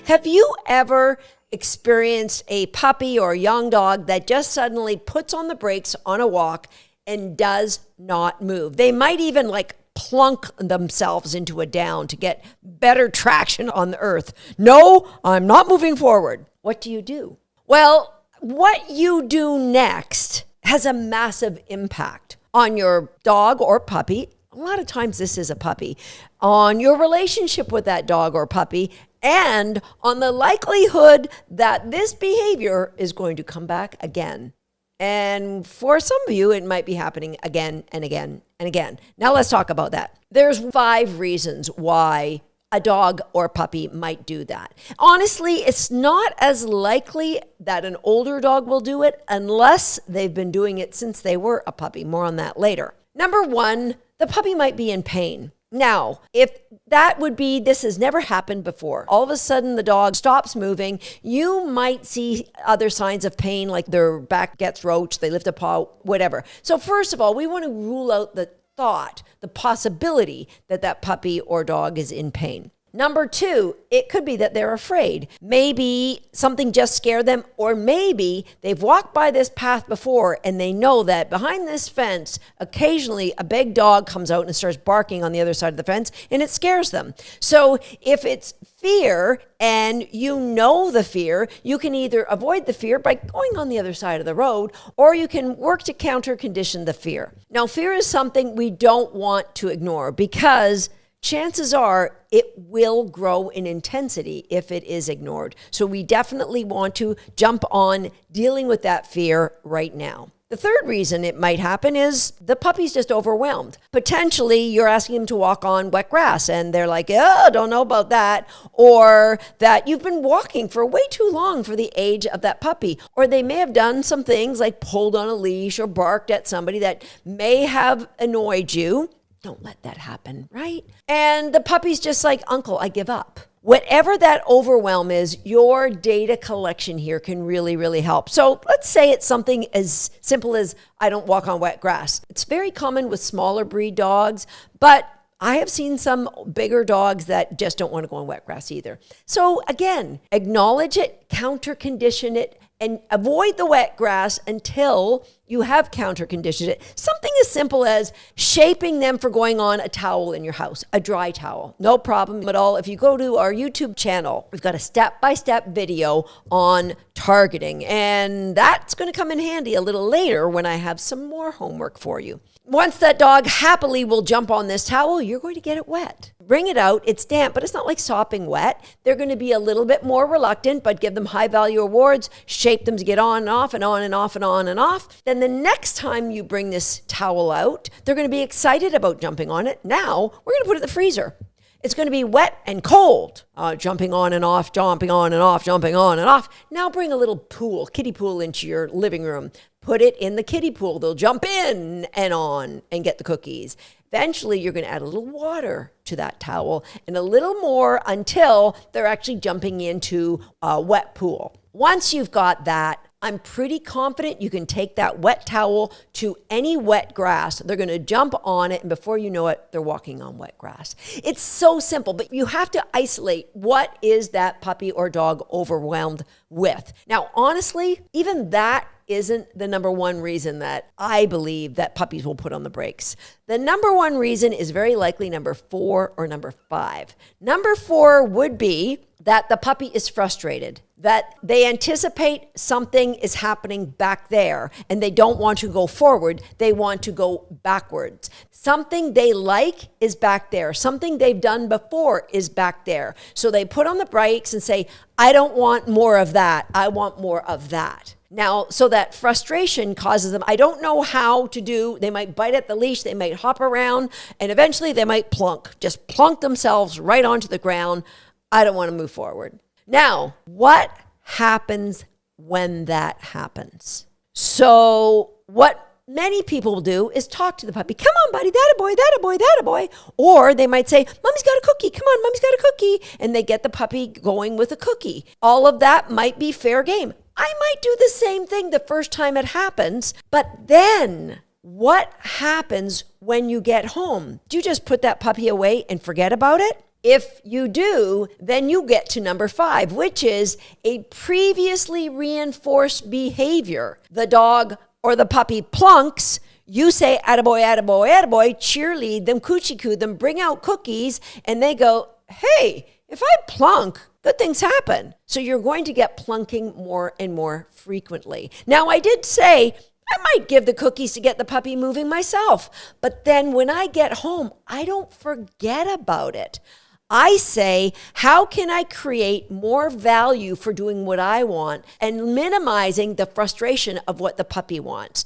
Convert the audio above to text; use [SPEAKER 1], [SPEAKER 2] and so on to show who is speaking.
[SPEAKER 1] Have you ever experienced a puppy or a young dog that just suddenly puts on the brakes on a walk and does not move? They might even like plunk themselves into a down to get better traction on the earth. No, I'm not moving forward. What do you do? Well, what you do next has a massive impact on your dog or puppy. A lot of times this is a puppy, on your relationship with that dog or puppy, and on the likelihood that this behavior is going to come back again. And for some of you, it might be happening again and again and again. Now let's talk about that. There's 5 reasons why a dog or puppy might do that. Honestly, it's not as likely that an older dog will do it unless they've been doing it since they were a puppy. More on that later. Number 1, the puppy might be in pain. Now, if that would be, this has never happened before. All of a sudden, the dog stops moving. You might see other signs of pain, like their back gets roached, they lift a paw, whatever. So first of all, we want to rule out the thought, the possibility that that puppy or dog is in pain. Number 2, it could be that they're afraid. Maybe something just scared them, or maybe they've walked by this path before and they know that behind this fence, occasionally a big dog comes out and starts barking on the other side of the fence and it scares them. So if it's fear and you know the fear, you can either avoid the fear by going on the other side of the road, or you can work to counter condition the fear. Now, fear is something we don't want to ignore because chances are it will grow in intensity if it is ignored. So we definitely want to jump on dealing with that fear right now. The third reason it might happen is the puppy's just overwhelmed. Potentially, you're asking them to walk on wet grass and they're like, oh, don't know about that. Or that you've been walking for way too long for the age of that puppy. Or they may have done some things like pulled on a leash or barked at somebody that may have annoyed you. Don't let that happen, right? And the puppy's just like, Uncle, I give up. Whatever that overwhelm is, your data collection here can really, really help. So let's say it's something as simple as I don't walk on wet grass. It's very common with smaller breed dogs, but I have seen some bigger dogs that just don't want to go on wet grass either. So again, acknowledge it, counter condition it, and avoid the wet grass until you have counter conditioned it. Something as simple as shaping them for going on a towel in your house, a dry towel. No problem at all. If you go to our YouTube channel, we've got a step-by-step video on targeting, and that's going to come in handy a little later when I have some more homework for you. Once that dog happily will jump on this towel, you're going to get it wet. Bring it out. It's damp, but it's not like sopping wet. They're going to be a little bit more reluctant, but give them high value rewards, shape them to get on and off and on and off and on and off. Then the next time you bring this towel out, they're going to be excited about jumping on it. Now we're going to put it in the freezer. It's going to be wet and cold, jumping on and off, jumping on and off, jumping on and off. Now bring a little pool, kiddie pool into your living room. Put it in the kiddie pool. They'll jump in and on and get the cookies. Eventually, you're going to add a little water to that towel and a little more until they're actually jumping into a wet pool. Once you've got that, I'm pretty confident you can take that wet towel to any wet grass. They're going to jump on it, and before you know it, they're walking on wet grass. It's so simple, but you have to isolate what is that puppy or dog overwhelmed with. Now, honestly, even that isn't the number one reason that I believe that puppies will put on the brakes. The number one reason is very likely number 4 or number 5. Number 4 would be that the puppy is frustrated, that they anticipate something is happening back there and they don't want to go forward, they want to go backwards. Something they like is back there. Something they've done before is back there. So they put on the brakes and say, I don't want more of that. I want more of that. Now, so that frustration causes them, I don't know how to do, they might bite at the leash, they might hop around, and eventually they might just plunk themselves right onto the ground. I don't want to move forward. Now, what happens when that happens? So what many people will do is talk to the puppy. Come on, buddy, that a boy, that a boy, that a boy. Or they might say, Mommy's got a cookie. Come on, Mommy's got a cookie. And they get the puppy going with a cookie. All of that might be fair game. I might do the same thing the first time it happens, but then what happens when you get home? Do you just put that puppy away and forget about it? If you do, then you get to number 5, which is a previously reinforced behavior. The dog or the puppy plunks. You say, attaboy, attaboy, attaboy, cheerlead them, coochie coo them, bring out cookies, and they go, hey, if I plunk, good things happen. So you're going to get plunking more and more frequently. Now, I did say I might give the cookies to get the puppy moving myself, but then when I get home, I don't forget about it. I say, how can I create more value for doing what I want and minimizing the frustration of what the puppy wants?